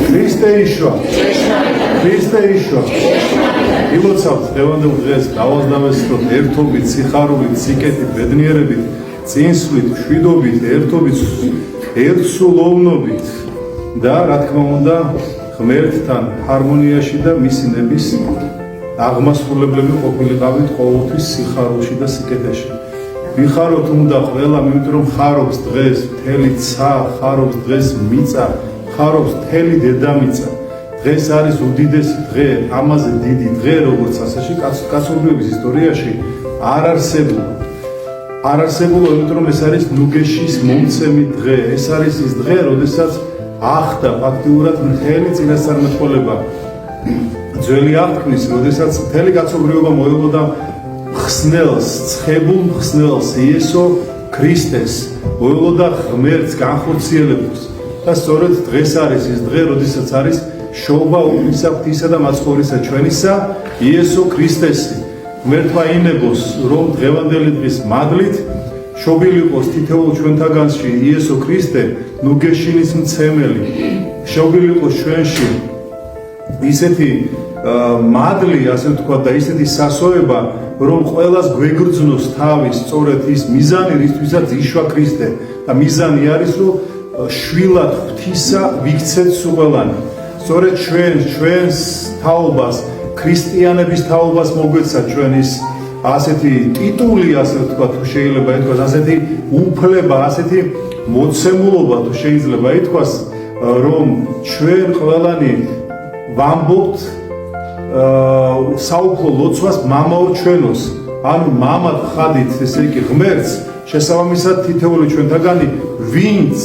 ქრისტე იშვა. ქრისტე იშვა. ილოცავთ დღევანდელ დღეს დავასდავესოთ ერთობით, სიხარულით, სიკეთით, ბედნიერებით, წინსვლით, მშვიდობით, ერთობით, ერთსულოვნობით და რა თქმა უნდა ღმერთთან ჰარმონიაში და მისი ნების აღმასრულებლები ყოფილიყავით ყოველთვის სიხარულში და სიკეთეში. ვიხაროთ უნდა ყველა, იმიტომ რომ ხარობს დღეს მთელი ცა, ხარობს დღეს მიწა, ხარობს მთელი დედამიწა. დღეს არის უდიდესი დღე, ამაზე დიდი დღე, როგორც ასაში კაცობრიობის ისტორიაში არ არსებულა. არ არსებულა, იმიტომ რომ ეს არის ნუგეშის მომცემი დღე. ეს არის ის დღე, როდესაც ახდა ფაქტიურად მთელი წინასწარმეტყველება. ძველი აღთქმის, როდესაც მთელი კაცობრიობა მოელოდა ხსნელს, ცხებულ ხსნელს, იესო ქრისტეს, მოელოდა ღმერთს, განხორციელებას. და სწორედ დღეს არის ის დღე, როდესაც არის შობა უფლისა, ღვთისა და მაცხოვრისა ჩვენისა, იესო ქრისტესი. ღმერთმა ინებოს, რომ დღევანდელი დღის მადლით შობილი იყოს თითოეულ ჩვენთაგანში იესო ქრისტე, ნუგეშინის მცემელი, შობილი იყოს ჩვენში ისეთი მადლი, ასე ვთქვათ, და ისეთი სასოება, რომ ყველას გვეგრძნოს თავის სწორედ ის მიზანი, რისთვისაც იშვა ქრისტე. და მიზანი არის, რომ შვილად ღვთისა ვიქცეთ სულელანი. სწორედ ჩვენს თაობას, ქრისტიანების თაობას მოგვეცა ჩვენ ის ასეთი ტიტული, ასე ვთქვათ, შეიძლება ითქვას, ასეთი უფლება, ასეთი მოცემულობა, თუ შეიძლება ითქვას, რომ ჩვენ ყველანი ვამბობთ საუფლო ლოცვას მამაურ ჩვენოს, ანუ მამად ხადით, ესე იგი ღმერთს, შესაბამისად თითოეული ჩვენთაგანი, ვინც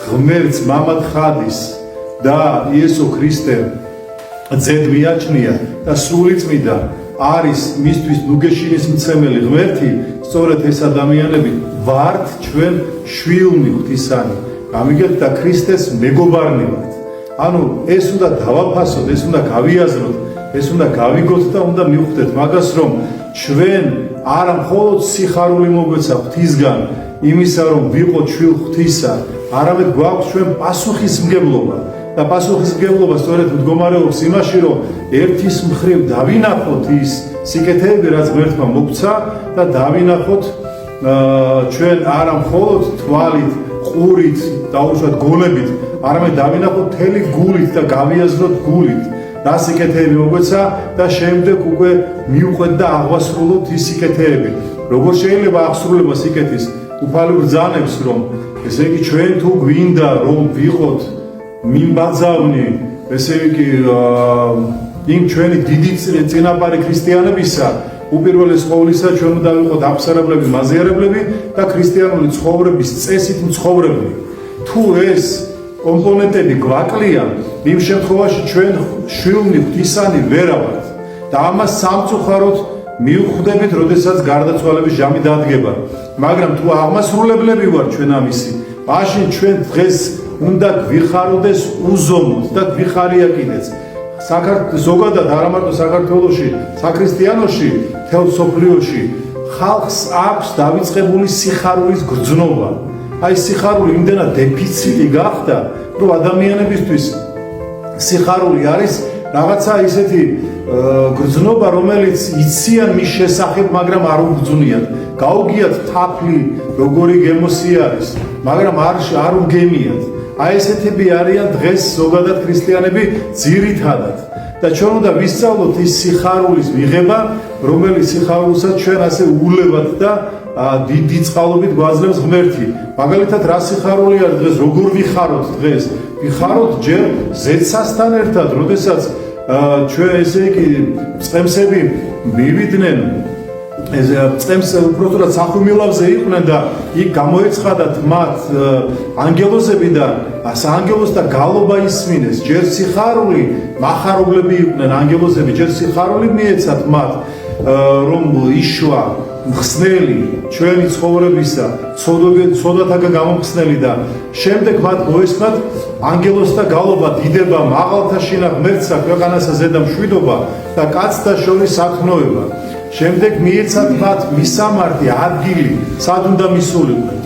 ღმერთს მამად ხადის და იესო ქრისტე ძედ მიაჩნია და სრულიწმიდა არის მისთვის ნუგეშინის მცემელი ღმერთი, სწორედ ეს ადამიანები ვართ ჩვენ შვილნი ღვთისანი, გამიგეთ და ქრისტეს მეგობარნი ვართ. ანუ ეს უნდა დავაფასოთ, ეს უნდა გავიაზროთ, ეს უნდა გავიგოთ და უნდა მივხვდეთ მაგას, რომ ჩვენ არა მხოლოდ სიხარული მოგვეცა ღვთისგან, იმისა რომ ვიყოთ შვილ ღვთისა, არამედ გვაქვს ჩვენ პასუხისმგებლობა. და პასუხისმგებლობა სწორედ მდგომარეობს იმაში, რომ ერთის მხრივ დავინახოთ ის სიკეთეები, რაც ღმერთმა მოგცა და დავინახოთ ჩვენ არა მხოლოდ თვალით, ყურით, დაუშვათ გონებით, არამედ დავინახოთ მთელი გულით და გავიაზროთ გულით რა სიკეთეები მოგვეცა და შემდეგ უკვე მივყვეთ და აღვასრულოთ ის სიკეთეები. როგორ შეიძლება აღსრულება სიკეთის უფალი ბრძანებს, რომ ესე იგი ჩვენ თუ გვინდა რომ ვიყოთ მიმბაძავნი, ესე იგი იმ ჩვენი დიდი წინაპარი ქრისტიანებისა, უპირველეს ყოვლისა ჩვენ უნდა ვიყოთ აფსარებლები, მაზიარებლები და ქრისტიანული ცხოვრების წესით მცხოვრებლები. თუ ეს კომპონენტები გვაკლია, იმ შემთხვევაში ჩვენ შვილნი ღვთისანი ვერავართ და ამას სამწუხაროდ მივხვდებით, როდესაც გარდაცვალების ჟამი დადგება. მაგრამ თუ აღმასრულებლები ვარ ჩვენ ამისი, მაშინ ჩვენ დღეს უნდა გვიხაროდეს უზომოდ და გვიხარია კიდეც. ზოგადად არა მარტო საქართველოში, საქრისტიანოში, მთელ მსოფლიოში ხალხს აქვს დავიწყებული სიხარულის გრძნობა. აი სიხარული იმდენად დეფიციტი გახდა, რომ ადამიანებისთვის სიხარული არის რაღაცა ისეთი გრძნობა, რომელიც იციან მის შესახებ, მაგრამ არ უგრძნიათ. გაუგიათ თაფლი, როგორი გემოსი არის, მაგრამ არ უგემიათ. აი ესეთები არიან დღეს ზოგადად ქრისტიანები ძირითადად. და ჩვენ უნდა ვისწავლოთ ის სიხარულის მიღება, რომელიც სიხარულსაც ჩვენ ასე უვლებად და დიდი წყალობით გვაძლევს ღმერთი. მაგალითად, რა სიხარული არის დღეს, როგორ ვიხაროთ დღეს? ვიხაროთ ჯერ ზეცასთან ერთად, როდესაც ჩვენ ესე იგი წემსები მივიდნენ, წემს უბრალოდ სახვიმილავზე იყვნენ და იქ გამოეცხადათ მათ ანგელოზები და საანგელოზთა და გალობა ისმინეს. ჯერ სიხარული მახარებლები იყვნენ ანგელოზები, ჯერ სიხარული მიეცათ მათ, რომ იშვა მხსნელი ჩვენი ცხოვრებისა, ცოდვათა გამომხსნელი და შემდეგ მათ მოესმათ ანგელოზთა გალობა, დიდება, მაღალთა შინა ღმერთსა, ქვეყანასა ზედა მშვიდობა და კაცთა შორის სათქმოება. შემდეგ მიეცათ მათ მისამართი ადგილი, სად უნდა მისულიყვნენ.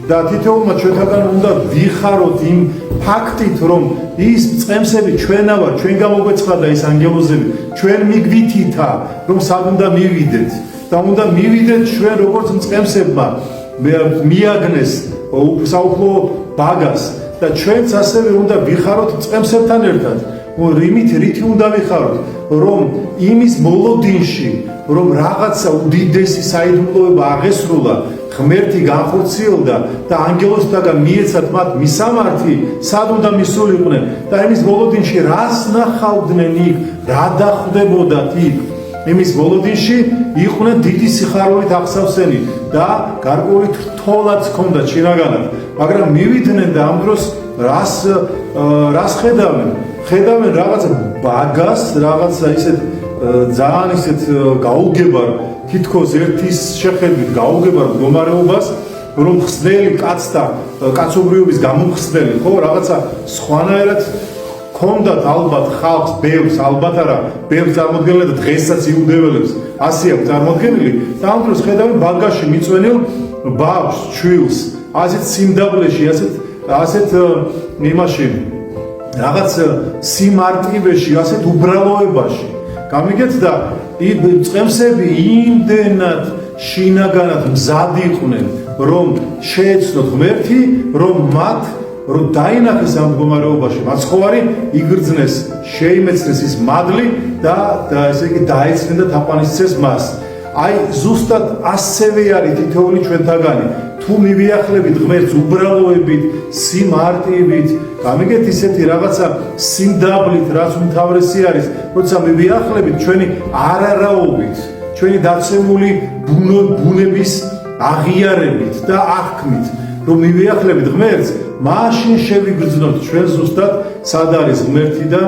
და თითოეულმა ჩვენთაგან უნდა ვიხაროთ იმ ფაქტით, რომ ის წყემსები ჩვენა ვარ, ჩვენ გამოგვეცხადა ის ანგელოზები, ჩვენ მიგვითითა, რომ სად უნდა მივიდეთ და უნდა მივიდეთ ჩვენ როგორც წყემსებმა მიაგნეს საუფლო ბაგას და ჩვენც ასევე უნდა ვიხაროთ წყემსებთან ერთად. რითი უნდა ვიხაროთ, რომ იმის მოლოდინში, რომ რაღაცა უდიდესი საიდუმლოება აღესრულა, ღმერთი განხორციელდა და ანგელოზთაგან მიეცათ მათ მისამართი, სად უნდა მისულიყვნენ და იმის მოლოდინში რას ნახავდნენ იქ, რა დახვდებოდათ იქ. იმის მოლოდინში იყვნენ დიდი სიხარულით აღსავსენი და გარკვეული თრთოლაც ჰქონდათ შინაგანად, მაგრამ მივიდნენ და ამ დროს რას ხედავენ? ხედავენ რაღაც ბაგას, რაღაცა ისეთ ძალიან ისეთ გაუგებარ, თითქოს ერთის შეხედვით გაუგებარ მდგომარეობას, რომ ხსნელი კაცთა კაცობრიობის გამომხსნელი, ხო, რაღაცა სხვანაირად ჰქონდათ ალბათ ხალხს, ბევრს, ალბათ არა, ბევრს წარმოდგენილი და დღესაც იუდეველებს ასე აქვს წარმოდგენილი და ამ დროს ხედავენ ბაგაში მიწვენილ ბავშვს, ჩვილს, ასეთ სიმდაბლეში, ასეთ იმაში რაღაც სიმარტივეში, ასეთ უბრალოებაში. გამიგეთ და წყემსები იმდენად შინაგანად მზად იყვნენ, რომ შეეცნოთ ღმერთი, რომ დაინახეს ამ მდგომარეობაში, მაცხოვარი იგრძნეს, შეიმეცნეს ის მადლი და ესე იგი დაეცნენ და თაყვანისცეს მას. აი ზუსტად ასევე არის თითოეული ჩვენთაგანი. თუ მივიახლებით ღმერთს უბრალოებით, სიმარტივით, გამიგეთ ისეთი რაღაცა სიმდაბლით, რაც უმთავრესი არის, როცა მივიახლებით ჩვენი არარაობით, ჩვენი დაცემული ბუნების აღიარებით და აღქმით, რომ მივიახლებით ღმერთს, მაშინ შევიგრძნოთ ჩვენ ზუსტად სად არის ღმერთი და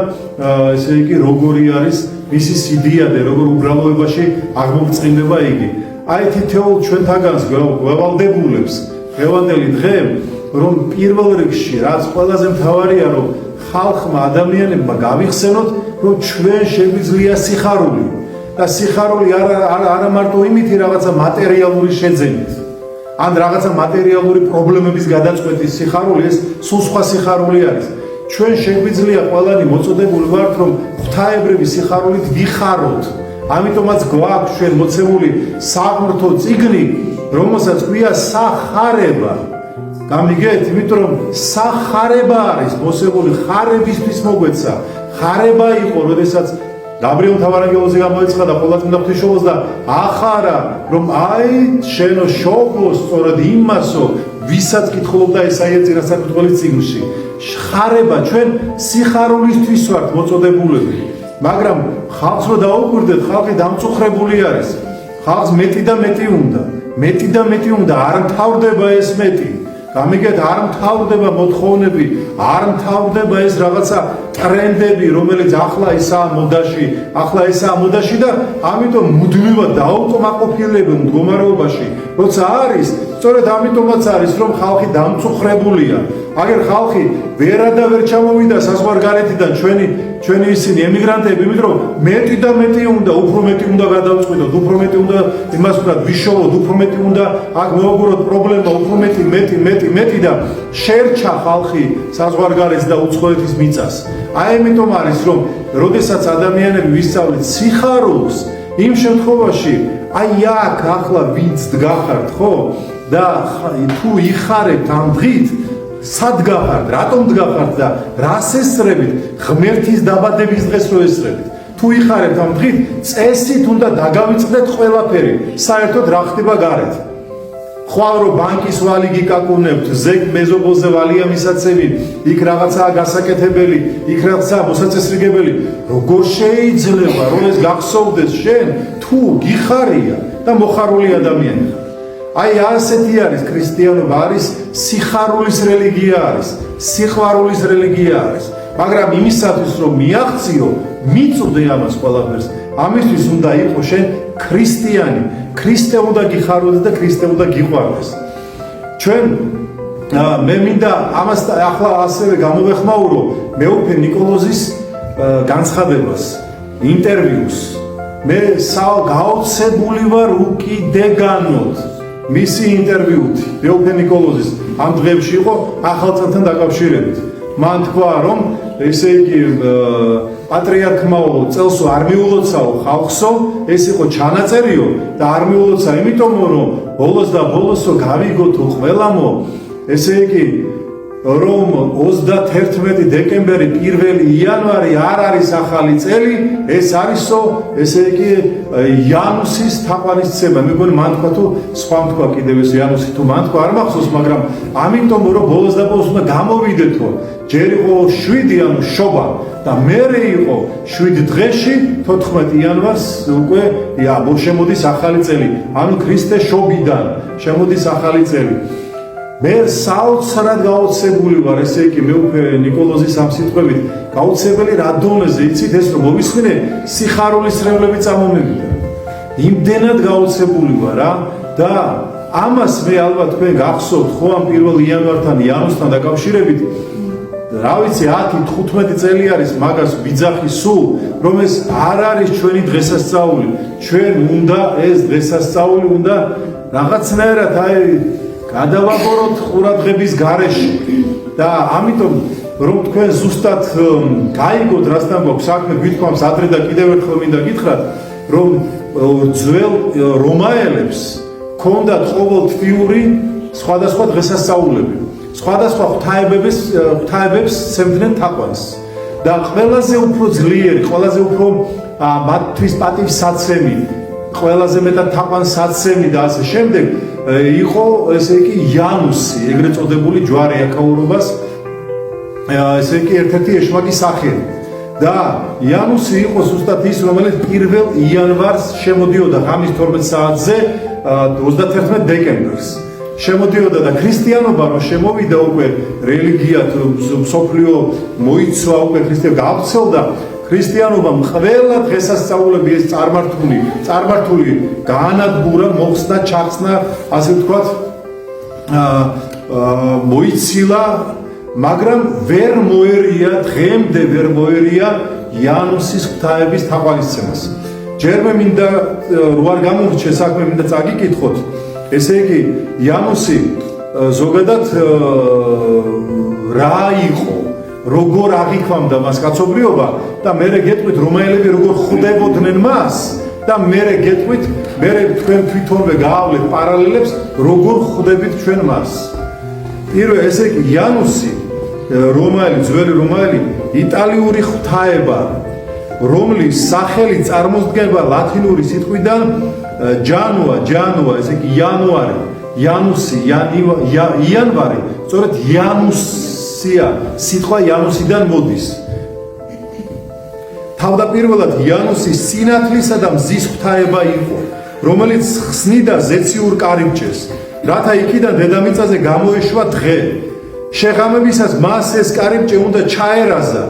ესე იგი როგორი არის მისი სიდიადე, როგორ უბრალოებაში აღმოწყინდება იგი. აი თითოეულ ჩვენთაგანს გვევალდებულებს დღევანდელი დღე, რომ პირველ რიგში რაც ყველაზე მთავარია, რომ ხალხმა, ადამიანებმა გავიხსენოთ, რომ ჩვენ შეგვიძლია სიხარული და სიხარული არა მარტო იმითი რაღაცა მატერიალური შეძენით, ან რაღაცა მატერიალური პრობლემების გადაწყვეტის სიხარული, ეს სულ სხვა სიხარული არის. ჩვენ შეგვიძლია ყველანი მოწოდებული ვართ, რომ ღვთაებრივი სიხარულით ვიხაროთ. ამიტომაც გვაქვს ჩვენ მოცემული საღმრთო წიგნი, რომელსაც ქვია სახარება. გამიგეთ, იმიტომ რომ სახარება არის მოსებული ხარებისთვის მოგვეცა. ხარება იყო, როდესაც გაბრიელ მთავარანგელოზი გამოეცხადა ყოვლადწმინდა ღვთისმშობელს და ახარა, რომ აი შენო შობლო სწორედ იმასო, ვისაც კითხულობდა ესაია წინასწარმეტყველის წიგნში. ხარება, ჩვენ სიხარულისთვის ვართ მოწოდებულები. მაგრამ ხალხს რო დაუკვირდეთ, ხალხი დამწუხრებული არის. ხალხს მეტი და მეტი უნდა, არ მთავრდება ეს მეტი. გამიგეთ, არ მთავრდება მოთხოვნები, არ მთავრდება ეს რაღაცა ტრენდები, რომელიც ახლა ისაა მოდაში და ამიტომ მუდმივად დაავტომატყოფილებენ მდგომარეობაში, როცა არის, სწორედ ამიტომაც არის, რომ ხალხი დამწუხრებულია. აგერ ხალხი ვერ ჩამოვიდა საზღვარგარეთიდან ჩვენი ისინი ემიგრანტები, იმიტომ რომ მეტი და მეტი უნდა, უფრო მეტი უნდა გადავწყვიტოთ, უფრო მეტი უნდა იმას ვთქვათ, ვიშოვოთ, უფრო მეტი უნდა აქ მოვაგუროთ პრობლემა, უფრო მეტი და შერჩა ხალხი საზღვარგარეთს და უცხოეთის მიწას. აი ამიტომ არის, რომ როდესაც ადამიანები ვისწავლეთ სიხარულს, იმ შემთხვევაში აი აქ ახლა ვინც დგახართ, ხო? და თუ იხარებთ ამ დღით, სად გახართ, რატომ დგახართ და რას ესწრებით? ღმერთის დაბადების დღეს რო ესწრებით. თუ იხარებთ ამ დღით, წესით უნდა დაგავიწყდეთ ყველაფერი. საერთოდ რა ხდება გარეთ? ხვალ რო ბანკის ვალი გიკაკუნებთ, ზეგ მეზობელზე ვალია მისაცემი, იქ რაღაცაა გასაკეთებელი, იქ რაღაცაა მოსაწესრიგებელი. როგორ შეიძლება რომ ეს გახსოვდეს შენ, თუ გიხარია და მოხარული ადამიანი ხარ? აი ასეთი არის ქრისტიანობა, არის სიხარულის რელიგია არის, სიყვარულის რელიგია არის. მაგრამ იმისათვის რომ მიაღწიო, მიწვდე ამას ყველაფერს, ამისთვის უნდა იყო შენ ქრისტიანი, ქრისტე უნდა გიხაროდეს და ქრისტე უნდა გიყვარდეს. ჩვენ მე მინდა ამას ახლა ასევე გამოვეხმაურო მეუფე ნიკოლოზის განცხადებას, ინტერვიუს. მე გაოცებული ვარ უკიდეგანოდ მისი ინტერვიუთი მეუფე ნიკოლოზის ამ დღეებში იყო ახალ წელთან დაკავშირებით. მან თქვა, რომ ესე იგი პატრიარქმაო წელსო არ მიულოცაო ხალხსო, ეს იყო ჩანაწერიო და არ მიულოცა იმიტომ, რომ ბოლოს და ბოლოსო გავიგოთო ყველამო, ესე იგი რომ 31 დეკემბერი 1 იანვარი არ არის ახალი წელი, ეს არისო, ესე იგი იანუსის თაყვანისცემა. მეგონი მან თქვა თუ სხვა თქვა კიდევ ეს იანუსი თუ მან თქვა არ მახსოვს, მაგრამ ამიტომ რომ ბოლოს და ბოლოს უნდა გამოვიდეთო. ჯერ იყო 7 ანუ შობა და მერე იყო 7 დღეში 14 იანვარს უკვე შემოდის ახალი წელი. ანუ ქრისტეს შობიდან შემოდის ახალი წელი. მე საოცრად გაოცებული ვარ, ესე იგი მე უკვე ნიკოლოზის ამ სიტყვებით გაოცებელი რა დონეზე იცით ეს რომ მოვისმინე სიხარულის რევლები წამომევიდა. იმდენად გაოცებული ვარ რა და ამას მე ალბათ თქვენ გახსოვთ ხო ამ 1 იანვართან იანუსთან დაკავშირებით რა ვიცი 10-15 წელი არის მაგას ვიძახი სულ რომ ეს არ არის ჩვენი დღესასწაული. ჩვენ უნდა ეს დღესასწაული უნდა რაღაცნაირად აი გადავაბოროთ ყურადღების გარეშე და ამიტომ რომ თქვენ ზუსტად გაიგოთ რასთან გვაქვს საქმე გვითქვამს ადრე და კიდევ ერთხელ მინდა გითხრათ რომ ძველ რომაელებს ჰქონდათ ყოველთვიური სხვადასხვა დღესასწაულები სხვადასხვა ღვთაებებს სცემდნენ თაყვანს და ყველაზე უფრო ძლიერი ყველაზე უფრო მათთვის პატივსაცემი ყველაზე მეტად თაყვანსაცემი და ასე შემდეგ იყო ესე იგი იანუსი, ეგრეთ წოდებული ჯვარი აქაურობას, ესე იგი ერთ-ერთი ეშმაკი სახელი. და იანუსი იყო ზუსტად ის, რომელიც 1 იანვარს შემოდიოდა ღამის 12 საათზე 31 დეკემბერს. შემოდიოდა და ქრისტიანობა რომ შემოვიდა უკვე რელიგიად მსოფლიო მოიცვა უკვე ქრისტე გავრცელდა ქრისტიანობამ ყველა დღესასწაულები ეს წარმართული გაანადგურა, მოხსნა, ჩახსნა, ასე ვთქვათ, მოიცილა, მაგრამ ვერ მოერია, დღემდე ვერ მოერია იანუსის ღვთაების თაყვანისცემას. ჯერ მე მინდა რო არ გამორჩე საქმე მინდა წაგიკითხოთ. ესე იგი იანუსი ზოგადად რა იყო? როგორ აღიქვამდა მას კაცობრიობა და მე გეტყვით რომაელები როგორ ხვდებოდნენ მას და მე გეტყვით მე თქვენ თვითონვე გაავლეთ პარალელებს როგორ ხვდებით ჩვენ მას. პირველ ესე იგი იანუსი ძველი რომაელი იტალიური ღვთაება რომლის სახელი წარმოსდგება ლათინური სიტყვიდან ჯანუა ესე იგი იანვარი იანუსი იანვარი სწორედ სიტყვა იანუსიდან მოდის. თავდაპირველად იანუსი სინათლისა და მზის ღვთაება იყო, რომელიც ხსნიდა ზეციურ კარიბჭეს, რათა იქიდან დედამიწაზე გამოეშვა დღე. შეღამებისას მას ეს კარიბჭე უნდა ჩაერაზა.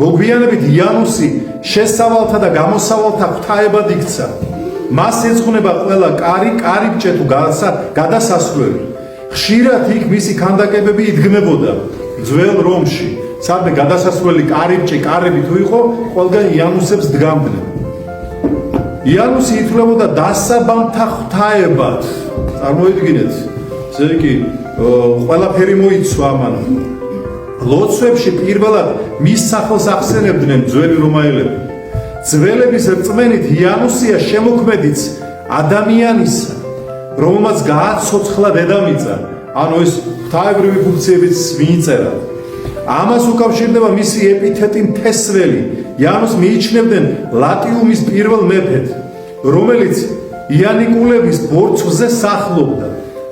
მოგვიანებით იანუსი შესავალთა და გამოსავალთა ღვთაებად იქცა. მას ეძღვნება ყველა კარიბჭე თუ გადასასვლელი. ხშირად იქ მისი ქანდაკებები იდგმებოდა. ძველ რომში, სადმე გადასასვლელი კარები თუ იყო, ყველგან იანუსებს დგამდნენ. იანუსი ითვლებოდა დასაბამთა ღვთაებად. წარმოიდგინეთ, ესე იგი, ყველაფერი მოიცვა ამან. ლოცვებში პირველად მის სახელს ახსენებდნენ ძველი რომაელები. ძველების რწმენით იანუსია შემოქმედიც ადამიანისა, რომელმაც გააცოცხლა დედამიწა. ანუ ეს ღვთაებრივი ფუნქციებიც მიიწერა. ამას უკავშირდება მისი ეპითეტი მთესველი. იანუსს მიიჩნევდნენ ლატიუმის პირველ მეფედ, რომელიც იანიკულების ბორცვზე სახლობდა.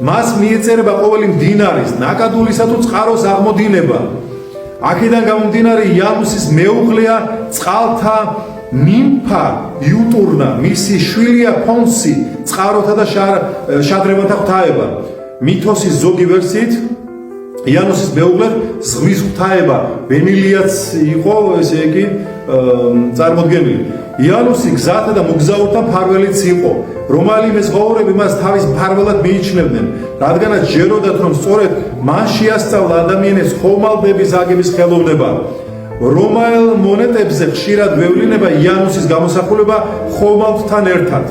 მას მიეწერება ყოველი მდინარის, ნაკადულისა თუ წყაროს აღმოდინება. აქედან გამომდინარე იანუსის მეუღლეა წყალთა ნიმფა იუტურნა, მისი შვილია ფონსი, წყაროთა და შადრევანთა ღვთაება. მითოსის ზოგი ვერსიით იანუსის მეუღლე ზღვის ღვთაება ბენილიაც იყო, ესე იგი წარმოდგენილი. იანუსი გზათა და მოგზაურთა მფარველიც იყო. რომაელი მეზღვაურები მას თავის მფარველად მიიჩნევდნენ, რადგანაც ჯეროდათ რომ სწორედ მან შეასწავლა ადამიანის ხომალდების აგების ხელოვნება. რომაელ მონეტებზე ხშირად ვევლინება იანუსის გამოსახულება ხომალდთან ერთად.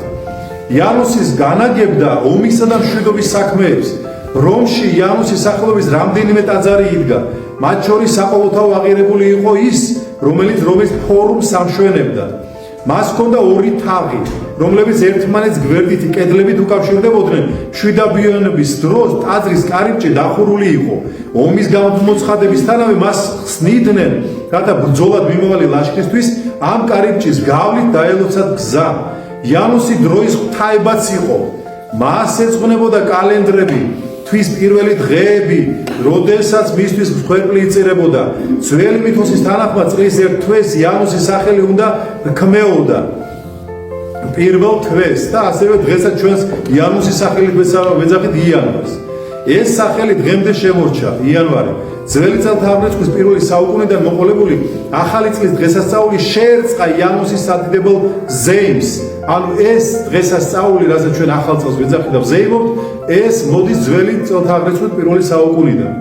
იანუსის განაგებდა ომისა და მშვიდობის საქმეებს რომში იანუსის სახელობის რამდენიმე ტაძარი იდგა. მათ შორის საყოველთაო აღიარებული იყო ის, რომელიც ფორუმს ამშვენებდა. მას ჰქონდა ორი თაღი, რომლებიც ერთმანეთს გვერდითი კედლებით უკავშირდებოდნენ. მშვიდობიანობის დროს ტაძრის კარიბჭე დახურული იყო. ომის გამოცხადებისთანავე მას ხსნიდნენ, რათა ბრძოლად მიმავალი ლაშქრისთვის ამ კარიბჭის გავლით დაელოცათ გზა. იანუსი დროის ღვთაებაც იყო. მას ეძღვნებოდა კალენდრები, თვის პირველი დღეები, როდესაც მისთვის მსხვერპლი იწერებოდა. ძველი მითოსის თანახმად წლის ერთ თვეს იანუსის სახელი უნდა რქმეოდა პირველ თვეს და ასევე დღესაც ჩვენს იანუსის სახელით ვეძახით იანვარს. ეს სახელი დღემდე შემორჩა იანვარი. ძველი წელთაღრიცხვის პირველი საუკუნიდან მოყოლებული ახალი წლის დღესასწაული შეერწყა იანუსის სადიდებელ ზეიმს. ანუ ეს დღესასწაული, რასაც ჩვენ ახალ წელს ვეძახით და ვზეიმობთ, ეს მოდის ძველი წელთაღრიცხვის პირველი საუკუნიდან.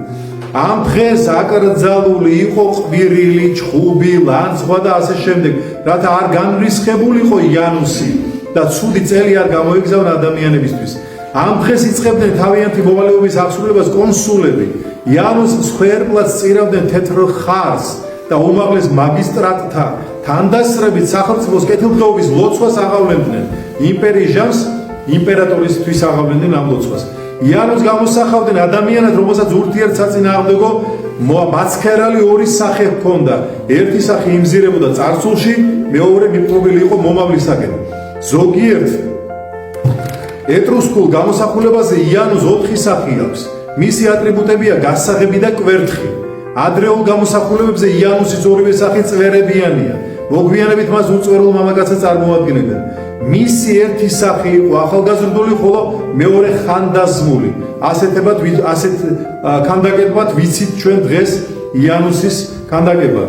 ამ დღეს აკრძალული იყო ყვირილი, ჩხუბი, ლანძღვა და ასე შემდეგ, რათა არ განრისხებულიყო იანუსი და ცუდი წელი არ გამოეგზავნა ადამიანებისთვის. ამ დღეს იწყებდნენ თავიანთი მოვალეობის აღსრულებას კონსულები. იანუს მსხვერპლად სწირავდნენ თეთრ ხარს და უმაღლეს მაგისტრატთა თანდასწრებით სახელმწიფოს კეთილდღეობის ლოცვას აღავლენდნენ. იმპერიის ჟამს იმპერატორისთვის აღავლენდნენ ამ ლოცვას. იანუს გამოსახავდნენ ადამიანად, რომელსაც ურთიერთსაწინააღმდეგო მაცქერალი ორი სახე ჰქონდა. ერთი სახე იმზირებოდა წარსულში, მეორე მიპყრობილი იყო მომავლისაკენ. ზოგიერთ ეტრუსკულ გამოსახულებაზე იანუს 4 სახე აქვს. მისი ატრიბუტებია გასაღები და კვერთხი. ადრეულ გამოსახულებებზე იანუსის ორივე სახე წვერებიანია. მოგვიანებით მას უწვერულ მამაკაცად წარმოადგენდნენ. მისი ერთი სახე იყო ახალგაზრდული, ხოლო მეორე ხანდაზმული. ასეთ ქანდაკებად ვიცით ჩვენ დღეს იანუსის ქანდაკება.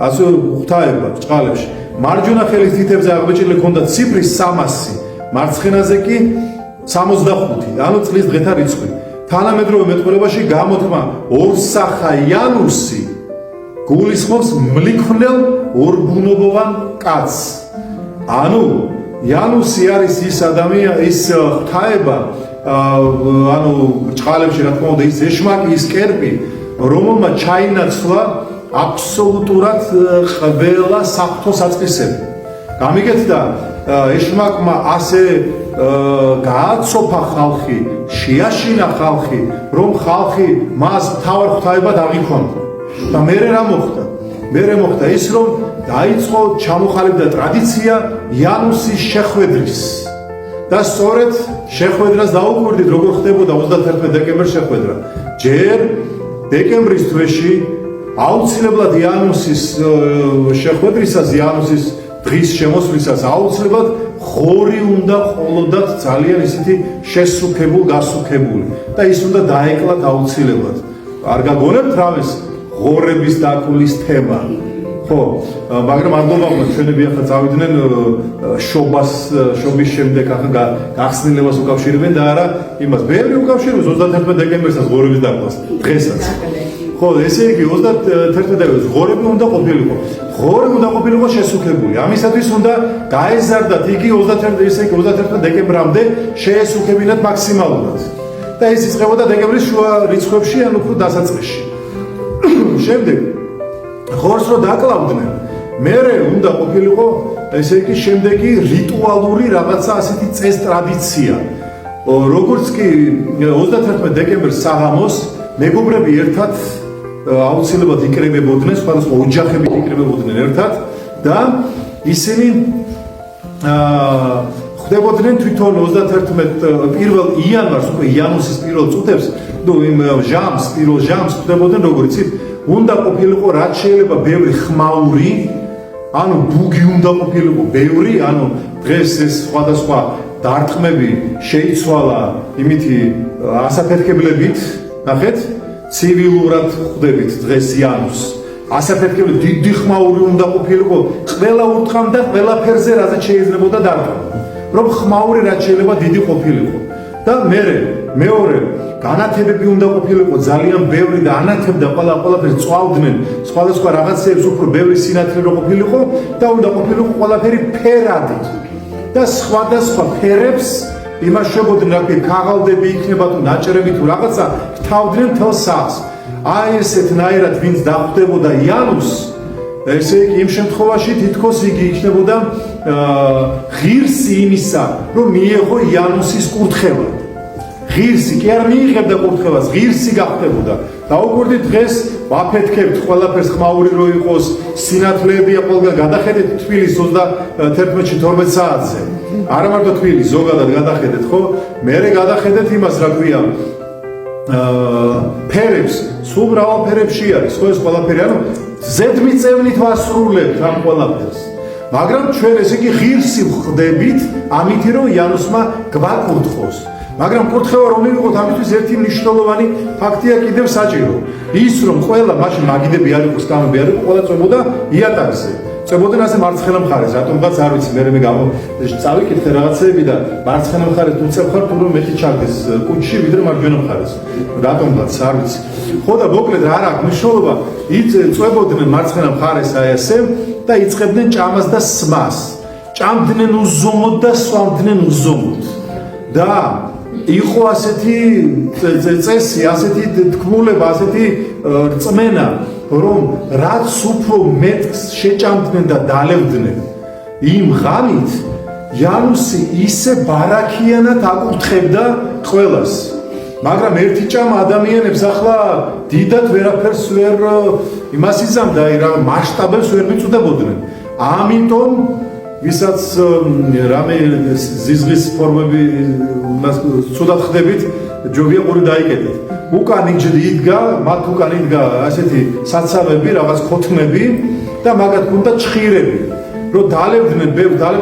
ასე ღვთაება ბრჭყალებში. მარჯვენა ხელის თითებზე აღბეჭდილი ჰქონდა ციფრი 300, მარცხენაზე კი 65, ანუ წლის დღეთა რიცხვი. თანამედროვე მეტყველებაში გამოთქმა ორსახა იანუსი გულისხმობს მლიქვნელ ორბუნებოვან კაცს. ანუ იანუსი არის ის ადამიანი, ის ღვთაება, ანუ ბრჭყალებში რა თქმა უნდა ის ეშმაკი, ის კერპი, რომელმაც ჩაინაცვლა აბსოლუტურად ყველა საფრთხო საწყისები. გამიგეთ და ეშმაკმა ასე გააცოფა ხალხი, შეაშინა ხალხი, რომ ხალხი მას მთავარ ღვთაებად აღიქვამდა. და მერე რა მოხდა? მერე მოხდა ის, რომ დაიწყო ჩამოყალიბდა ტრადიცია იანუსის შეხვედრის. და სწორედ შეხვედრას დაუკვირდით, როგორ ხდებოდა 31 დეკემბერს შეხვედრა. ჯერ დეკემბრის თვეში აუცილებლად იანუსის შეხვედრისას, იანუსის დღის შემოსვლისას აუცილებლად ხორი უნდა ყოლოდათ ძალიან ისეთი შესუქებული, გასუქებული და ის უნდა დაეკლათ აუცილებლად. არ გაგონებთ რამეს ღორების დაკლის თემა. ხო, მაგრამ არ გონებთ ჩვენები ახლა წავიდნენ შობის შემდეგ ახლა გახსნილებას უკავშირებენ და არა იმას. ბევრი უკავშირებს 31 დეკემბერსაც ღორების დაკლას დღესაც. ხო, ესე იგი 31 დეკემბერს ღორები უნდა ყოფილიყო. ღორები უნდა ყოფილიყო შესუქებული. ამისათვის უნდა გაეზარდათ იგი 31 დეკემბრამდე შეესუქებინათ მაქსიმალურად. და ეს იწყებოდა დეკემბრის შუა რიცხვებში, ან უფრო დასაწყისში. შემდეგ ღორს რო დაკლავდნენ, მერე უნდა ყოფილიყო, ესე იგი შემდეგი რიტუალური რაღაცა ასეთი წეს-ტრადიცია. როგორც კი 31 დეკემბერს საღამოს მეგობრები ერთად აუცილებლად იკრებებოდნენ, სხვადასხვა ოჯახებით იკრებებოდნენ ერთად და ისინი ხდებოდნენ თვითონ 31 პირველ იანვარს, უკვე იანუსის პირველ წუთებს, პირველ ჟამს ხდებოდნენ, როგორც იცით, უნდა ყოფილიყო რაც შეიძლება ბევრი ხმაური, ანუ ბუგი უნდა ყოფილიყო ბევრი, ანუ დღეს ეს სხვადასხვა დარტყმები შეიცვალა იმითი ასაფეთქებლებით, ნახეთ, ცივილურად ხვდებით დღეს იანუსს. ასაფეთქებლები დიდი ხმაური უნდა ყოფილიყო, ყველა ურტყამ და ყველაფერზე რაზეც შეიძლებოდა დარტყმა. რომ ხმაური რაც შეიძლება დიდი ყოფილიყო. და მეორე განათებები უნდა ყოფილიყო ძალიან ბევრი და ანათებდა ყველაფერს წვავდნენ სხვადასხვა რაღაცებს უფრო ბევრი სინათლე რო ყოფილიყო და უნდა ყოფილიყო ყველაფერი ფერადი და სხვადასხვა ფერებს იმაშობოდნენ რა ქვია ქაღალდები იქნება თუ ნაჭრები თუ რაღაცა თავდნენ თელ სახს აი ესეთნაირად ვინც დახვდებოდა იანუს ესე იგი იმ შემთხვევაში თითქოს იგი იქნებოდა ღირსი იმისა რომ მიიღო იანუსის კურთხევა ღირსი კი არ მიიღებდა კურთხევას ღირსი გახდებოდა დაუკვირდით დღეს ვაფეთქებთ ყველაფერს ხმაური რო იყოს სინათლეებია ყველგან გადახედეთ თბილის 31-12 საათზე არა მარტო თბილი ზოგადად გადახედეთ ხო მერე გადახედეთ იმას რა ქვია ფერებს სულ მრავალ ფერებში არის ხო ეს ყველაფერი ანუ ზედმიწევნით ვასრულებთ ამ ყველაფერს მაგრამ ჩვენ ესე იგი ღირსი ვხდებით ამითი რომ იანუსმა გვაკურთხოს მაგრამ კურთხევა რომ მივიღოთ ამისთვის ერთი მნიშვნელოვანი ფაქტია კიდევ საჭირო ის რომ ყველა მაშინ მაგიდები არ იყოს გამები არ იყო ყველა წვებოდა იატაკზე წვებოდნენ ასე მარცხენა მხარეს რატომღაც არ ვიცი მე წავიკითხე რაღაცეები და მარცხენა მხარეს უწევხარ თუ რომ მეტი ჩაგდეს კუჩში ვიდრე მარჯვენა მხარეს რატომღაც არ ვიცი ხო და მოკლედ არ აქვს მნიშვნელობა წვებოდნენ მარცხენა მხარეს აი ასე და იწყებდნენ ჭამას და სმას ჭამდნენ უზომოდ და სვამდნენ უზომოდ და იყო ასეთი წესი, ასეთი თქმულება, ასეთი რწმენა, რომ რაც უფრო მეტს შეჭამდნენ და დალევდნენ იმ ღამით, იანუსი ისე ბარაქიანად აკურთხებდა ყველას. მაგრამ ერთი ჭამა ადამიანებს ახლა დიდად ვერაფერს ვერ იმას იზამდა, რა მასშტაბებს ვერ მიწუდებოდნენ. ამიტომ ვისაც რამე ზიზღის ფორმები ცუდად ხდებით, ჯობია ყური დაიკეტეთ. უკან იდგა, მათ უკან იდგა ასეთი საცავები, რაღაც ქოთმები და მაგათ უნდა ჭხირები. რომ დალევდნენ,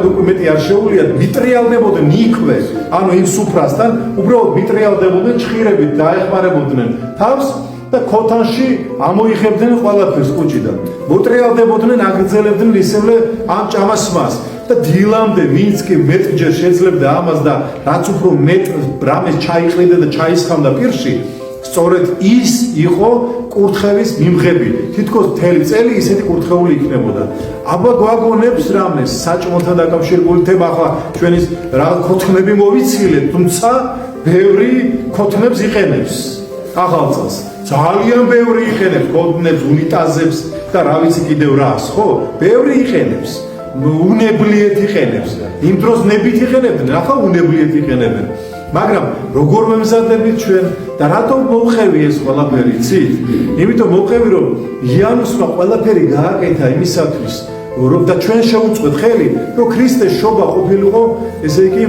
უკვე მეტი არ შეუულიათ, მიტრიალდებოდნენ იქვე, ანუ იმ სუფრასთან, უბრალოდ მიტრიალდებოდნენ ჭხირებით, დაეხმარებოდნენ თავს და ქოთანში ამოიხებდნენ ყველაფერს კუჭიდან. მოტრიალდებოდნენ, აგრძელებდნენ ისევე ამ ჭამასმას და დილამდე ვინც კი მეტჯერ შეძლებდა ამას და რაც უფრო მეტ რამეს ჩაიყრიდა და ჩაისხამდა პირში, სწორედ ის იყო კურთხევის მიმღები. თითქოს მთელი წელი ისეთი კურთხეული იქნებოდა. აბა გვაგონებს რამეს საჭმელთან დაკავშირებული თემა ახლა ჩვენის რა ქოთნები მოვიცილეთ, თუმცა ბევრი ქოთნებს იყენებს ახალ წელს. ძალიან ბევრი იყენებს ქოთნებს, უნიტაზებს და რა ვიცი კიდევ რას, ხო? ბევრი იყენებს. უნებლიეთ იყენებს. იმ დროს ნებით იყენებდნენ, ახლა უნებლიეთ იყენებენ. მაგრამ როგორ მემზადებით ჩვენ და რატომ მოვყევი ეს ყველაფერი, იცით? იმიტომ მოვყევი, რომ იანუსმა ყველაფერი გააკეთა იმისათვის, რომ და ჩვენ შევუწყვეთ ხელი, რომ ქრისტეს შობა ყოფილიყო, ესე იგი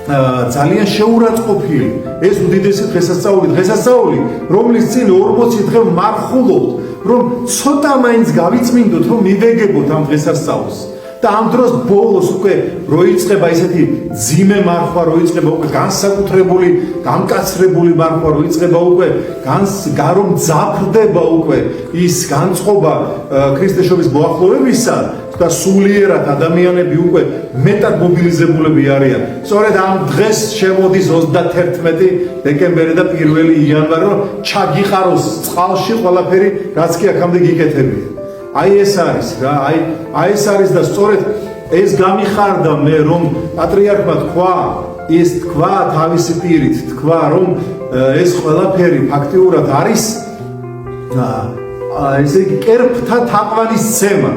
ძალიან შეურაცხყოფილი. ეს უდიდესი დღესასწაული, რომლის წინ 40 დღე მარხულობთ, რომ ცოტა მაინც გავიწმინდოთ, რომ მივეგებოთ ამ დღესასწაულს. და ამ დროს ბოლოს უკვე როიწყება ესეთი ძიმე მარხვა, როიწყება უკვე განსაკუთრებული, გამკაცრებული მარხვა, როიწყება უკვე რომ ძაფრდება უკვე ის განწყობა ქრისტეს შობის მოახლოვებისა და სულიერად ადამიანები უკვე მეტად მობილიზებულები არიან. სწორედ ამ დღეს შემოდის 31 დეკემბერი და 1 იანვარი, რომ ჩაგიყაროს წყალში ყველაფერი, რაც კი აქამდე გიკეთებია. აი ეს არის რა, აი ეს არის და სწორედ ეს გამიხარდა მე რომ პატრიარქმა თქვა თავისი პირით, თქვა რომ ეს ყველაფერი ფაქტიურად არის ესე იგი კერპთა თაყვანისცემა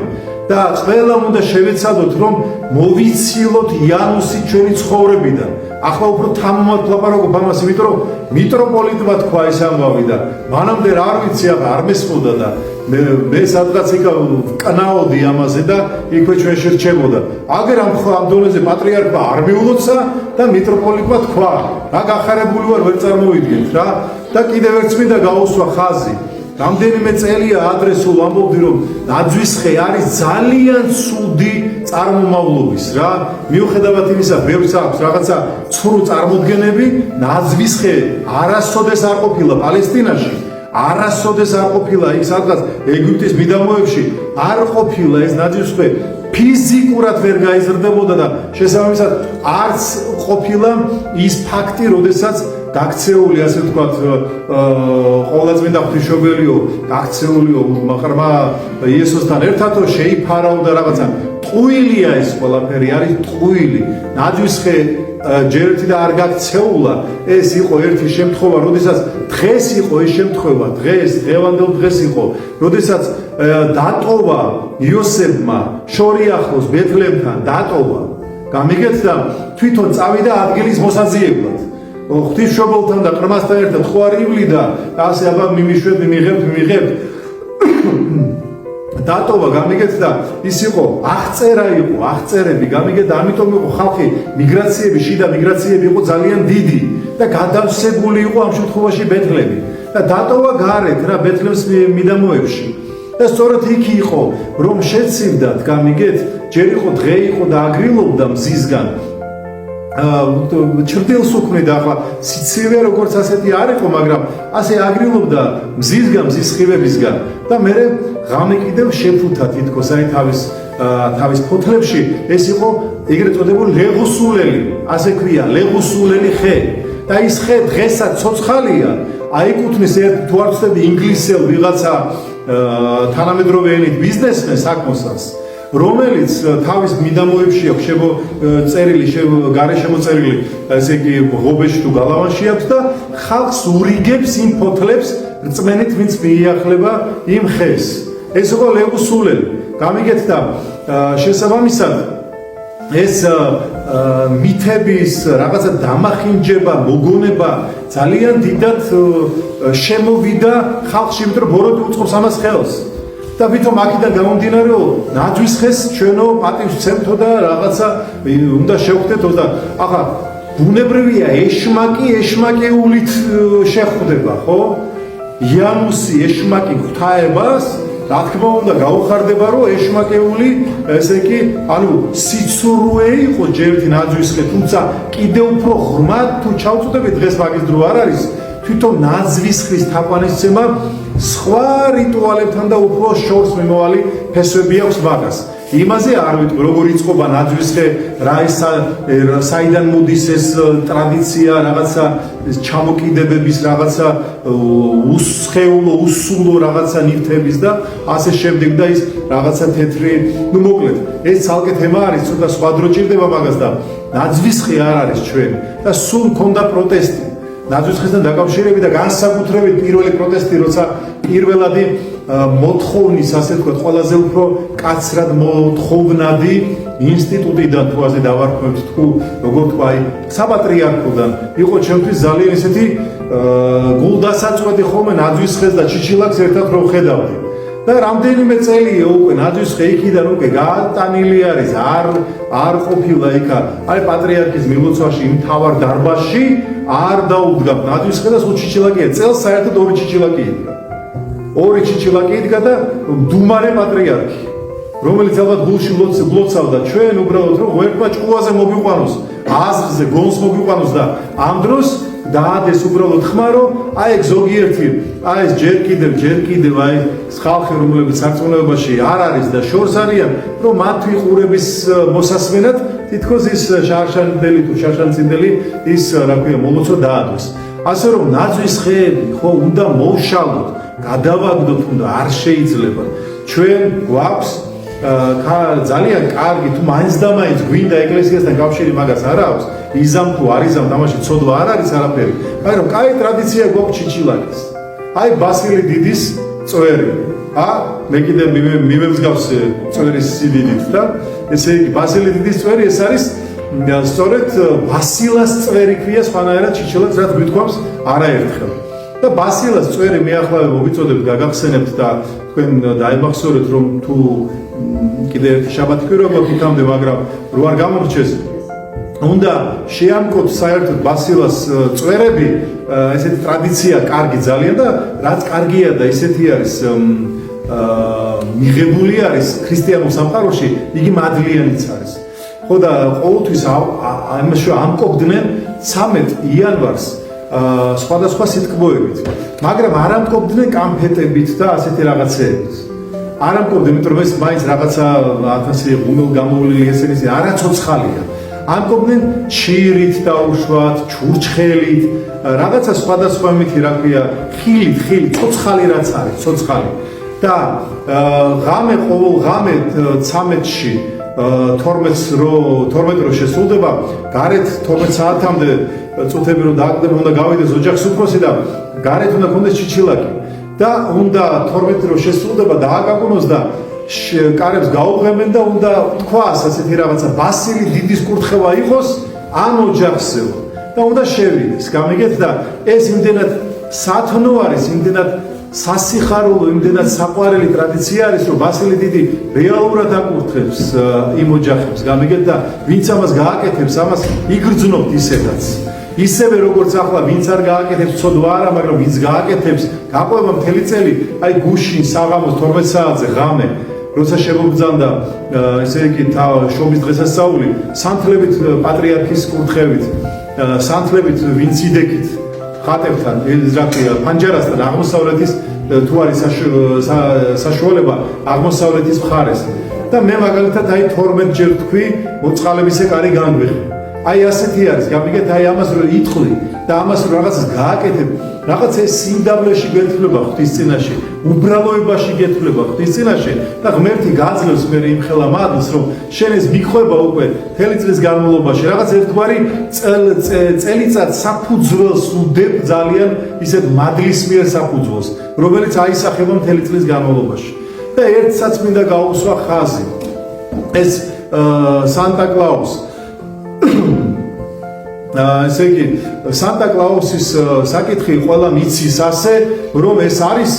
და ყველამ უნდა შევეცადოთ რომ მოვიცილოთ იანუსი ჩვენი ცხოვრებიდან. ახლა უფრო თამამად ვლაპარაკობ ამას, იმიტომ რომ მიტროპოლიტმა თქვა ეს ამბავი და მანამდე არ ვიცი, არ მესმოდა და მე სადღაც იქ კნაოდი ამაზე და იქვე ჩვენ შერჩებოდა. აგერ ამ დონეზე პატრიარქმა არ მიულოცა და მიტროპოლიტმა თქვა, რა გახარებული ვარ, ვერ წარმოვიდგენთ რა და კიდევ ერთს მინდა გაუსვა ხაზი. რამდენიმე წელია ადრე სულ ამბობდი რომ ნაძვისხე არის ძალიან ცუდი წარმომავლობის რა. მიუხედავად იმისა, ბევრს აქვს რაღაცა ცრუ წარმოდგენები, ნაძვისხე არასოდეს არ ყოფილა პალესტინაში. არასოდეს არ ყოფილა იქ სადღაც ეგვიპტის მიდამოებში არ ყოფილა ეს ნაძვისხე ფიზიკურად ვერ გაიზრდებოდა და შესაბამისად არც ყოფილა ის ფაქტი, როდესაც გაქცეული ასე ვთქვათ ყოვლადწმინდა ღვთისმშობელიო გაქცეულიო მაგრამ იესოსთან ერთადო შეიფარავდა რაღაცა ტყუილია ეს ყველაფერი არის ტყუილი ნაძვისხე ჯერ ერთი და არ გაქცეულა, ეს იყო ერთი შემთხვევა, როდესაც დღეს იყო ეს შემთხვევა, დღევანდელ დღეს იყო, როდესაც დატოვა იოსებმა შორი ახლოს ბეთლემთან დატოვა. გამიგეთ და თვითონ წავიდა ადგილის მოსაზიებლად. ღვთისმშობელთან და ყრმასთან ერთად ხო არ ივლიდა, ასე აბა მივიღებთ. დატოვა, გამიგეთ და ის იყო აღწერები, გამიგეთ და ამიტომ იყო ხალხი მიგრაციები, შიდა მიგრაციები იყო ძალიან დიდი და გადავსებული იყო ამ შემთხვევაში ბეთლემი და დატოვა გარეთ რა ბეთლემს მიდამოებში. და სწორედ იქ იყო, რომ შეცივდათ, გამიგეთ, ჯერ იყო დღე იყო და აგრილობდა მზისგან. ჩრდილს უქმნიდა, ახლა სიცივე როგორც ასეთი არ იყო, მაგრამ ასე აგრილობდა მზისგან, მზის სხივებისგან და მე ღამე კიდევ შეფუთა თითქოს აი თავის ფოთლებში, ეს იყო ეგრეთ წოდებული ლეღუსულელი, ასე ქვია, ლეღუსულელი ხე. და ის ხე დღესაც ცოცხალია, აიკუთვნის თუ არ ვცდები ინგლისელ ვიღაცა თანამედროვე ენით ბიზნესმენს საქმოსას, რომელიც თავის მიდამოებში აქვს წერილი, გარე შემოწერილი, ესე იგი ღობეში თუ გალავანში აქვს და ხალხს ურიგებს იმ ფოთლებს რწმენით, ვინც მიიახლება იმ ხეს. ეს იყო ლეღუსულელი. გამიგეთ და შესაბამისად ეს მითების რაღაცა დამახინჯება, მოგონება ძალიან დიდად შემოვიდა ხალხში, იმიტომ რომ ბოროტი უწყობს ამას ხელს. და ვითომ აქედან გამომდინარეო, ნაძვის ხეს ჩვენო პატივს ვცემთო და რაღაცა უნდა შევხვდეთო და ახლა ბუნებრივია ეშმაკეულით შეხვდება, ხო? იანუსი ეშმაკი ღვთაებას, რა თქმა უნდა გაუხარდება, რომ ეშმაკეული, ესე იგი, ანუ სიცრუე იყო ჯერ ერთი ნაძვის ხე, თუმცა კიდევ უფრო ღრმად თუ ჩავწუდებით დღეს მაგის დრო არ არის, თვითონ ნაძვის ხის თაყვანისცემა სხვა რიტუალებთან და უფრო შორს მიმავალი ფესვები აქვს მაგას. იმაზე არ ვიტყვი, როგორ იწყობა ნაძვის ხე, საიდან მოდის ეს ტრადიცია, რაღაცა ჩამოკიდებების, რაღაცა უსულო რაღაცა ნივთების და ასე შემდეგ და ის რაღაცა თეთრი, ну მოკლედ, ეს ცალკე თემა არის, ცოტა სხვა დრო ჭირდება მაგას და ნაძვის ხე არ არის ჩვენ და სულ მქონდა პროტესტი. ნაძვის ხესთან დაკავშირებით და განსაკუთრებით პირველი პროტესტი, როცა პირველადი მოთხოვნის, ასე ვთქვათ, ყველაზე უფრო კაცრად მოთხოვნადი ინსტიტუტიდან თუ ასე დავარქვევთ, თუ როგორ თქვა, აი საპატრიარქოდან იყო ჩემთვის ძალიან ესეთი გულდასაწყვეტი ხოლმე ნაძვის ხეს და ჩიჩილაკს ერთად რო ხედავდი. და რამდენიმე წელია უკვე ნაძვის ხე იქიდან უკვე გაატანილი არის, არ ყოფილა იქა, აი პატრიარქის მილოცვაში იმ მთავარ დარბაზში არ დაუდგა ნაძვის ხე და სულ ჩიჩილაკია, წელს საერთოდ ორი ჩიჩილაკი იდგა და მდუმარე პატრიარქი, რომელიც ალბათ გულში გლოცავდა ჩვენ უბრალოდ რომ ღმერთმა ჭკუაზე მოგიყვანოს, აზრზე გონს მოგიყვანოს და ამ დროს დაადეს უბრალოდ ხმა, რომ აი ეგ ზოგიერთი, აი ეს ჯერ კიდევ აი ხალხი, რომლებიც სარწმუნოებაში არ არის და შორს არიან, რომ მათი ყურების მოსასმენად თითქოს ის შარშანდელი თუ შარშანცინდელი ის რა ქვია მომოცო დაადოს. ასე რომ ნაძვის ხეები ხო უნდა მოვშალოთ, გადავაგდოთ, უნდა არ შეიძლება. ჩვენ გვაქვს ძალიან კარგი, თუ მაინც და მაინც გვინდა ეკლესიასთან კავშირი მაგას არ აქვს, იზამ თუ არ იზამ, თამაში ცოდვა არ არის არაფერი. მაგრამ კაი ტრადიცია გვაქვს ჩიჩილაკის. აი ბასილი დიდის წვერი. მე კიდე მივემსგავს წვერის სიდიდით და ესე იგი ბასილი დიდის წვერი ეს არის სწორედ ბასილას წვერი ქვია სხვანაირად ჩიჩილაკს, რაც გვითქვამს არაერთხელ. და ბასილას წვერი მე ახლა მოვიწოდებთ, გაგახსენებთ და თქვენ დაიმახსოვრეთ, რომ თუ კიდე ერთი შაბათი კვირა გვაქვს იქამდე, მაგრამ რო არ გამორჩეს, უნდა შეამკოთ საერთოდ ბასილას წვერები, ესეთი ტრადიცია კარგი ძალიან და რაც კარგია და ესეთი არის მიღებული არის ქრისტიანულ სამყაროში, იგი მადლიანიც არის. ხო და ყოველთვის ამკობდნენ 13 იანვარს სხვადასხვა სიტყვებით, მაგრამ არ ამკობდნენ კამფეტებით და ასეთი რაღაცეებით. არ ამკობდნენ, იმიტომ რომ ეს მაინც რაღაცა 1000 ღუმელ გამოვლილი ესენი არაცოცხალია. ამკობდნენ ჩირით დაუშვათ, ჩურჩხელით, რაღაცა სხვადასხვა მითი რა ქვია, ხილით, ცოცხალი რაც არის, ცოცხალი. და ღამე ყოველ ღამე 13-ში 12 რო შესრულდება, გარეთ 12 საათამდე წუთები რო დააკლდება, უნდა გავიდეს ოჯახის უფროსი და გარეთ უნდა კონდეს ჩიჩილაკი. და უნდა 12 რო შესრულდება დააგაგონოს და კარებს გაუღებენ და უნდა თქვას ასეთი რაღაცა ბასილი დიდის კურთხევა იყოს ან ოჯახსეო და უნდა შევიდეს. გამიგეთ და ეს იმდენად სათნო არის, იმდენად სასიხარულო, იმდენად საყვარელი ტრადიცია არის, რომ ბასილი დიდი რეალურად აკურთხებს იმ ოჯახებს. გამიგეთ და ვინც ამას გააკეთებს, ამას იგრძნობთ ისედაც. ისევე როგორც ახლა ვინც არ გააკეთებს ცოდვა არა, მაგრამ ვინც გააკეთებს, გაყვება მთელი წელი, აი გუშინ საღამოს 12 საათზე ღამე, როცა შემოგბრძანდა ესე იგი შობის დღესასწაული, სანთლებით პატრიარქის კურთხევით, სანთლებით ვინც იდექით ხატებთან, ფანჯარასთან აღმოსავლეთის თუ არის საშუალება აღმოსავლეთის მხარეს. და მე მაგალითად აი 12 ჯერ თქვი, მოწყალებისე კარი განგვიხი. აი ასეთი არის, გამიგეთ, აი ამას რო იტყვი და ამას რო რაღაცას გააკეთებ, რაღაც ეს სიმდაბლეში გეთვლება ღვთის წინაშე, უბრალოებაში გეთვლება ღვთის წინაშე და ღმერთი გაძლევს მე იმ ხელა მადლს, რომ შენ ეს მიგხვება უკვე მთელი წლის განმავლობაში, რაღაც ერთგვარი წელიწად საფუძველს უდებ ძალიან ისეთ მადლისმიერ საფუძველს, რომელიც აისახება მთელი წლის განმავლობაში. და ერთსაც მინდა გაუსვა ხაზი. ეს სანტა კლაუს ესე იგი სანტა კლაუსის საკითხი ყველა მიცის ასე, რომ ეს არის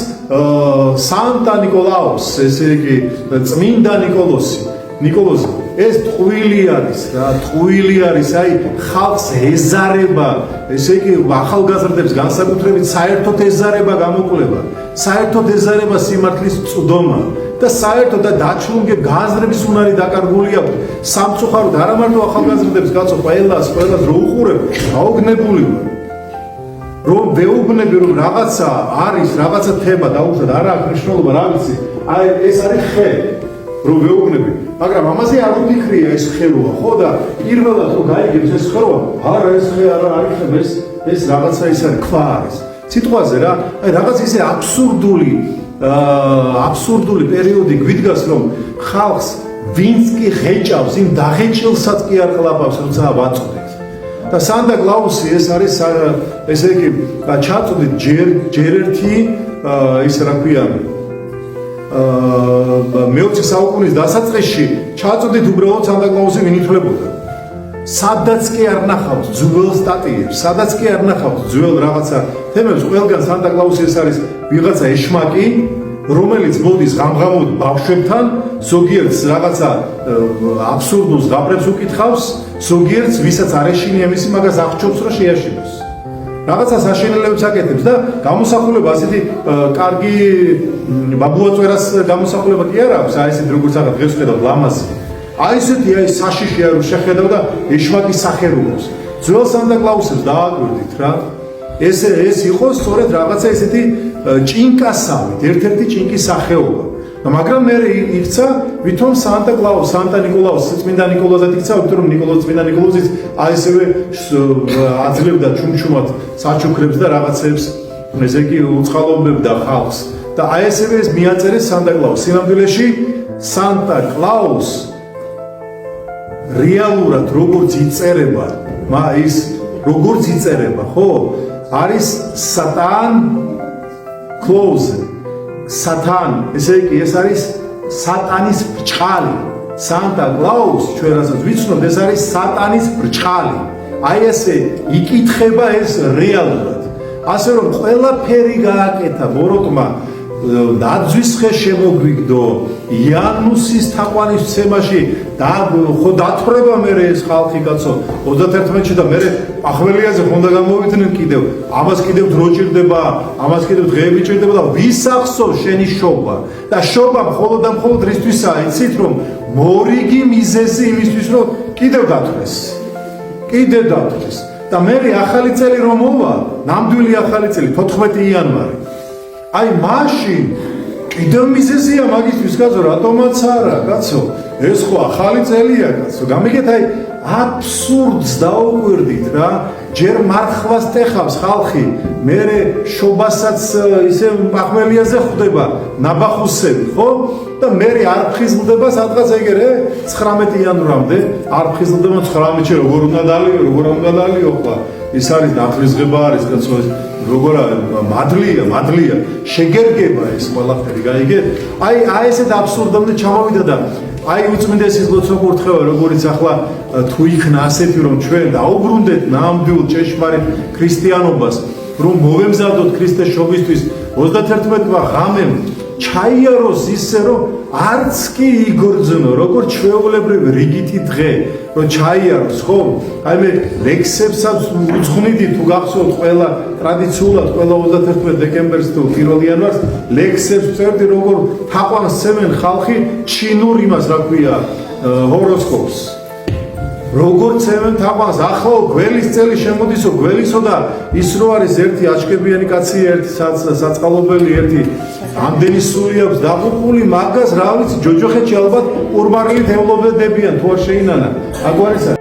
სანტა ნიკოლაუს, ესე იგი წმინდა ნიკოლოზი. ეს ტყუილი არის რა, ტყუილი არის, აი ხალხს ეზარება, ესე იგი ახალგაზრდებს განსაკუთრებით საერთოდ ეზარება გამოკვლევა, საერთოდ ეზარება სიმართლის წვდომა. და საერთოდ და დაჩლუნგებ განაზრების უნარი დაკარგული აქვს სამწუხაროდ არა მარტო ახალგაზრდებს კაცო ყველას რო უყურებ გაოგნებული ვარ რომ ვეუბნები რომ რაღაცა არის რაღაცა თემა დაუშვათ არა აქვს მნიშვნელობა რა ვიცი აი ეს არის ხე რომ ვეუბნები მაგრამ ამაზე არ ვფიქრია ეს ხეროა ხო და პირველად რო გაიგებს ეს ხეროა არა ეს ხე არა არის ეს რაღაცა ის არის ქვა არის სიტყვაზე რა აი რაღაც ისე აბსურდული პერიოდი გვიდგას რომ ხალხს ვინც კი ღეჭავს იმ დაღეჭილსაც კი არ ყლაპავს როცა ვაწოდეთ და სანტა კლაუსი ეს არის ესე იგი ჩაწოდეთ ჯერ ერთი ის რა ქვია მე-20 საუკუნის დასაწყისში ჩაწოდეთ უბრალოდ სანტა კლაუსი ვინ ითვლებოდა სადაც კი არ ნახავთ ძველ სტატიებს სადაც კი არ ნახავთ ძველ რაღაცა თემებს ყველგან სანტა კლაუსი ეს არის ვიღაცა ეშმაკი რომელიც მოდის ღამღამოდ ბავშვებთან ზოგიერთს რაღაცა აბსურდულს გაფრებს უკითხავს ზოგიერთს ვისაც არ ეშინია მისი მაგას აღჭობს რომ შეაშინოს რაღაცა საშინელებებს აკეთებს და გამოსახულება ასეთი კარგი ბაბუაწვერას გამოსახულება კი არ აქვს აი ესეთ როგორც ახლა დღეს ხედავთ ლამაზი აი ესეთი აი საშიში არ შეხედავ და ეშმაკის სახელოს ძველ სანტა კლაუსებს დააკვირდით რა ეს იყო სწორედ რაღაცა ესეთი ჭინკასავით ერთ-ერთი ჭინკის სახეობა მაგრამ მე იქცა ვითომ სანტა ნიკოლაუს წმინდა ნიკოლოზად იქცა იმიტომ რომ წმინდა ნიკოლოზის აი ესევე აძლევდა ჩუმჩუმად საჩუქრებს და რაღაცებს ესე იგი უწყალობებდა ხალხს და აი ესევე ეს მიაწერეს სანტა კლაუს სინამდვილეში სანტა კლაუს რეალურად როგორც იწერება ის როგორც იწერება ხო არის სატან კლოუზე სატან ესე იგი ეს არის სატანის ბრჭყალი სანტა კლაუს ჩვენ რასაც ვიცნობთ ეს არის სატანის ბრჭყალი აი ესე იკითხება ეს რეალურად ასე რომ ყველაფერი გააკეთა ბოროტმა დაძვის ხე შემოგვიგდო იანუსის თაყვანისცემაში და ხო დათვრება მე ეს ხალხი კაცო 31-ში და მე ახველიაზე ხონდა გამოვიდნენ კიდევ ამას კიდევ დრო ჭირდება ამას კიდევ დღეები ჭირდება და ვისახსო შენი შობა და შობა მხოლოდ და მხოლოდ რისთვისაა იცით რომ მორიგი მიზეზი იმისთვის რომ კიდევ დათვრეს და მე ახალი წელი რომ მოვა ნამდვილი ახალი წელი 14 იანვარი აი მაშინ კიდევ მიზეზია მაგისთვის კაცო რატომაც არა კაცო ეს ხო ახალი წელია კაცო. გამიგეთ აი აბსურდს დაუკვირდით რა. ჯერ მარხვას ტეხავს ხალხი, მერე შობასაც ისე პახმელიაზე ხვდება ნაბახუსები, ხო? და მერე არ ფხიზლდება სადღაც ეგერე 19 იანვრამდე, არ ფხიზლდება 19-ში როგორ უნდა დალიო ხლა. ის არის ნახლისღება არის კაცო, როგორ მადლია, შეგერგება ეს ყველაფერი, გაიგეთ? აი ესეთ აბსურდამდე ჩამოვიდა და აი უწმინდესის ლოცვა-კურთხევა, როგორც ახლა თუ იქნა ასეთი, რომ ჩვენ დაუბრუნდეთ ნამდვილ ჭეშმარიტ ქრისტიანობას, რომ მოვემზადოთ ქრისტეს შობისთვის 31-მა ღამემ ჩაიაროს ისე, რომ არც კი იგორძნო, როგორც ჩვეულებრივი რიგითი დღე, რომ ჩაიაროს, ხო? აი მე ლექსებსაც უძღვნიდი თუ გახსოვთ ყველა ტრადიციულად ყველა 31 დეკემბერს თუ 1 იანვარს ლექსებს წერდი, როგორ თაყვანს სცემენ ხალხი ჩინურ იმას, რა ქვია, ჰოროსკოპს. როგორ ცემენ თაყვანს, ახლა გველის წელი შემოდისო, გველისო და ის რო არის ერთი აჩქებიანი კაცი, ერთი საწყალობელი, ერთი ამდენი სული აქვს დაღუპული, მაგას რა ვიცი, ჯოჯოხეთში ალბათ ურმარლით ევლობდებიან, თუ არ შეინანა. აგვარისა,